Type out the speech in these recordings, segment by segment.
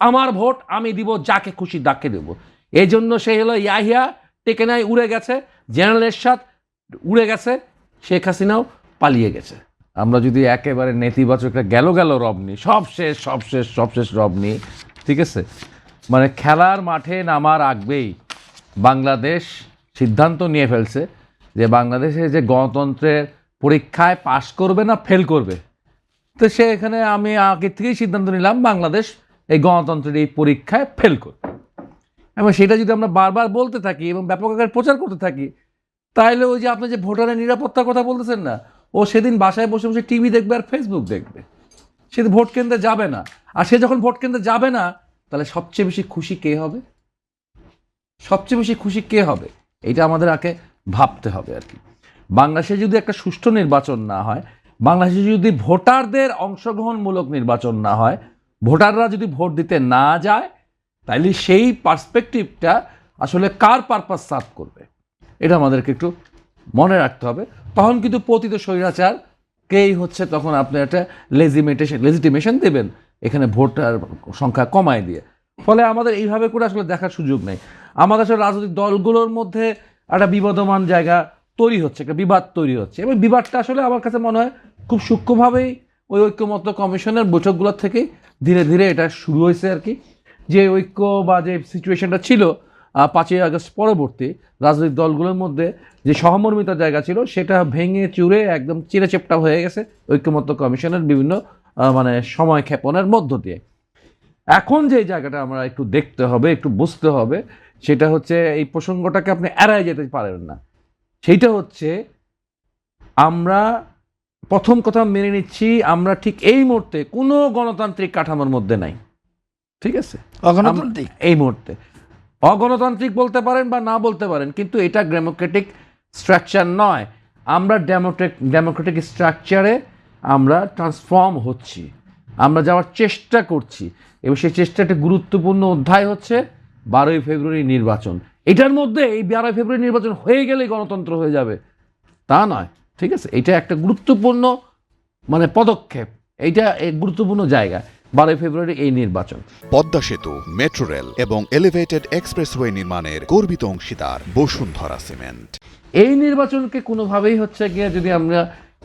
আমার ভোট আমি দিব যাকে খুশি তাকে দেব। এই জন্য সে হলো ইয়াহিয়া টেকেনাই উড়ে গেছে, জেনারেল এরশাদ উড়ে গেছে, শেখ হাসিনাও পালিয়ে গেছে। আমরা যদি একেবারে নেতিবাচক গেল রব নিই, সবশেষ রব নিই, ঠিক আছে, মানে খেলার মাঠে নামার আগেই বাংলাদেশ সিদ্ধান্ত নিয়ে ফেলছে যে বাংলাদেশে যে গণতন্ত্রের পরীক্ষায় পাশ করবে না ফেল করবে। তো সেখানে আমি আগে থেকেই সিদ্ধান্ত নিলাম বাংলাদেশ এই গণতন্ত্রের এই পরীক্ষায় ফেল করবে। এবং সেটা যদি আমরা বারবার বলতে থাকি এবং ব্যাপক আকারে প্রচার করতে থাকি, তাহলে ওই যে আপনি যে ভোটারের নিরাপত্তার কথা বলতেছেন না, ও সেদিন বাসায় বসে বসে টিভি দেখবে আর ফেসবুক দেখবে, সে ভোট কেন্দ্রে যাবে না। আর সে যখন ভোট কেন্দ্রে যাবে না, তাহলে সবচেয়ে বেশি খুশি কে হবে? সবচেয়ে বেশি খুশি কে হবে? এটা আমাদের আগে ভাবতে হবে আর কি। বাংলাদেশে যদি একটা সুষ্ঠু নির্বাচন না হয়, বাংলাদেশে যদি ভোটারদের অংশগ্রহণমূলক নির্বাচন না হয়, ভোটাররা যদি ভোট দিতে না যায়, তাইলে সেই পার্সপেক্টিভটা আসলে কার পারপাস সার্ভ করবে, এটা আমাদেরকে একটু মনে রাখতে হবে। তখন কিন্তু পতিত স্বৈরাচারকেই হচ্ছে তখন আপনি একটা লেজিটিমেশন দেবেন এখানে ভোটার সংখ্যা কমায় দিয়ে। ফলে আমাদের এইভাবে করে আসলে দেখার সুযোগ নেই। আমাদের আসলে রাজনৈতিক দলগুলোর মধ্যে একটা বিবাদমান জায়গা তৈরি হচ্ছে, একটা বিবাদ তৈরি হচ্ছে, এবং বিবাদটা আসলে আমার কাছে মনে হয় খুব সূক্ষ্মভাবেই ওই ঐক্যমত্য কমিশনের বৈঠকগুলোর থেকেই ধীরে ধীরে এটা শুরু হয়েছে আর কি। যে ঐক্য বা যে সিচুয়েশনটা ছিল 5ই আগস্ট পরবর্তী রাজনৈতিক দলগুলোর মধ্যে যে সহমর্মিতার জায়গা ছিল, সেটা ভেঙে চুরে একদম চিরেচেপ্টা হয়ে গেছে ঐক্যমত্য কমিশনের বিভিন্ন মানে সময় ক্ষেপণের মধ্য দিয়ে। এখন যে জায়গাটা আমরা একটু দেখতে হবে, একটু বুঝতে হবে, সেটা হচ্ছে এই প্রসঙ্গটাকে আপনি এড়ায় যেতে পারেন না। সেইটা হচ্ছে আমরা প্রথম কথা মেনে নিচ্ছি আমরা ঠিক এই মুহূর্তে কোনো গণতান্ত্রিক কাঠামোর মধ্যে নাই, ঠিক আছে? অগণতান্ত্রিক এই মুহূর্তে অগণতান্ত্রিক বলতে পারেন বা না বলতে পারেন, কিন্তু এটা ডেমোক্রেটিক স্ট্রাকচার নয়। আমরা ডেমোক্রেটিক স্ট্রাকচারে আমরা ট্রান্সফর্ম হচ্ছি, আমরা যাওয়ার চেষ্টা করছি, এবং সেই চেষ্টাটা গুরুত্বপূর্ণ অধ্যায় হচ্ছে 12ই ফেব্রুয়ারি নির্বাচন। এটার মধ্যে এই 12ই ফেব্রুয়ারি নির্বাচন হয়ে গেলেই গণতন্ত্র হয়ে যাবে তা নয়, ঠিক আছে? এটা একটা গুরুত্বপূর্ণ মানে পদক্ষেপ, এইটা এক গুরুত্বপূর্ণ জায়গা 12ই ফেব্রুয়ারি এই নির্বাচন। পদ্মা সেতু, মেট্রো রেল এবং এলিভেটেড এক্সপ্রেসওয়ে নির্মাণের গর্বিত অংশীদার বসুন্ধরা সিমেন্ট। এই নির্বাচনকে কোনোভাবেই হচ্ছে গিয়ে যদি আমরা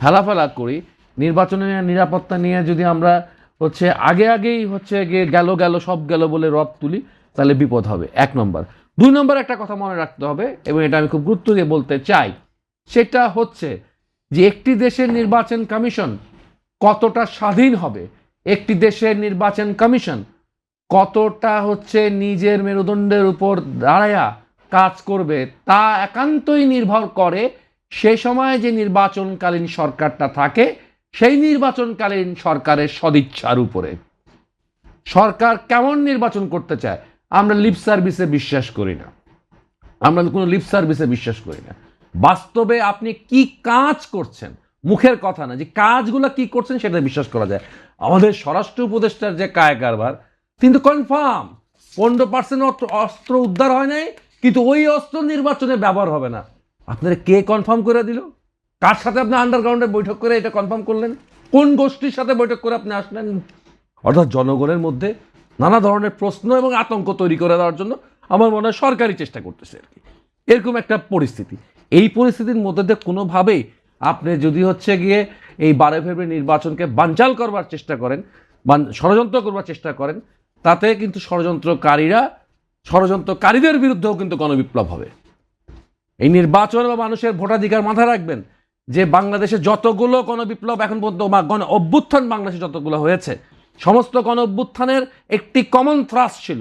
হেলাফেলা করি, নির্বাচনের নিরাপত্তা নিয়ে যদি আমরা হচ্ছে আগেই হচ্ছে গিয়ে গেল সব গেল বলে রব তুলি, তাহলে বিপদ হবে, 1 নম্বর। 2 নম্বর একটা কথা মনে রাখতে হবে, এবং এটা আমি খুব গুরুত্ব দিয়ে বলতে চাই, সেটা হচ্ছে যে একটি দেশের নির্বাচন কমিশন কতটা স্বাধীন হবে, একটি দেশের নির্বাচন কমিশন কতটা হচ্ছে নিজের মেরুদণ্ডের উপর দাঁড়ায়া কাজ করবে, তা একান্তই নির্ভর করে সে সময় যে নির্বাচনকালীন সরকারটা থাকে সেই নির্বাচনকালীন সরকারের সদিচ্ছার উপরে। সরকার কেমন নির্বাচন করতে চায়, আমরা লিপ সার্ভিসে বিশ্বাস করি না, আমরা কোনো লিপ সার্ভিসে বিশ্বাস করি না। বাস্তবে আপনি কি কাজ করছেন, মুখের কথা না, যে কাজগুলো কি করছেন সেটা বিশ্বাস করা যায়। আমাদের স্বরাষ্ট্র উপদেষ্টার যে কারবার, কিন্তু কনফার্ম 15% অস্ত্র উদ্ধার হয় নাই, কিন্তু ওই অস্ত্র নির্বাচনে ব্যবহার হবে না। আপনারা কে কনফার্ম করে দিল? কার সাথে আপনি আন্ডারগ্রাউন্ডে বৈঠক করে এটা কনফার্ম করলেন? কোন গোষ্ঠীর সাথে বৈঠক করে আপনি আসলেন? অর্থাৎ জনগণের মধ্যে নানা ধরনের প্রশ্ন এবং আতঙ্ক তৈরি করে দেওয়ার জন্য আমার মনে হয় সরকারি চেষ্টা করতেছে আর কি, এরকম একটা পরিস্থিতি। এই পরিস্থিতির মধ্যে দিয়ে কোনোভাবেই আপনি যদি হচ্ছে গিয়ে এই 12 ফেব্রুয়ারি নির্বাচনকে বানচাল করবার চেষ্টা করেন, ষড়যন্ত্র করবার চেষ্টা করেন, তাতে কিন্তু ষড়যন্ত্রকারীদের বিরুদ্ধেও কিন্তু গণবিপ্লব হবে। এই নির্বাচন বা মানুষের ভোটাধিকার মাথায় রাখবেন যে বাংলাদেশে যতগুলো গণবিপ্লব এখন পর্যন্ত বা গণ অভ্যুত্থান বাংলাদেশে যতগুলো হয়েছে, সমস্ত গণ অভ্যুত্থানের একটি কমন থ্রাস্ট ছিল,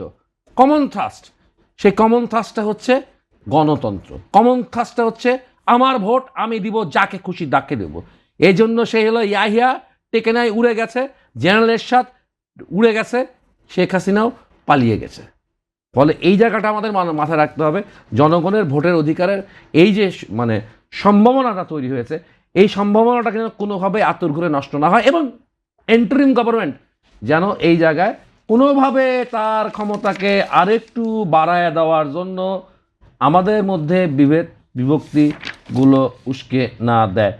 কমন থ্রাস্ট। সেই কমন থ্রাস্টটা হচ্ছে গণতন্ত্র, কমন থ্রাস্টটা হচ্ছে আমার ভোট আমি দিব যাকে খুশি তাকে দেব। এই জন্য সে হলো ইয়াহিয়া টেকেনাই উড়ে গেছে, জেনারেল এরশাদ উড়ে গেছে, শেখ হাসিনাও পালিয়ে গেছে। ফলে এই জায়গাটা আমাদের মাথায় রাখতে হবে, জনগণের ভোটের অধিকারের এই যে মানে সম্ভাবনাটা তৈরি হয়েছে, এই সম্ভাবনাটা যেন কোনোভাবে আতুরঘুরে নষ্ট না হয়, এবং এন্টারিম গভর্নমেন্ট যেন এই জায়গায় কোনোভাবে তার ক্ষমতাকে আরেকটু বাড়ায় দেওয়ার জন্য আমাদের মধ্যে বিভক্তিগুলো উস্কে না দেয়।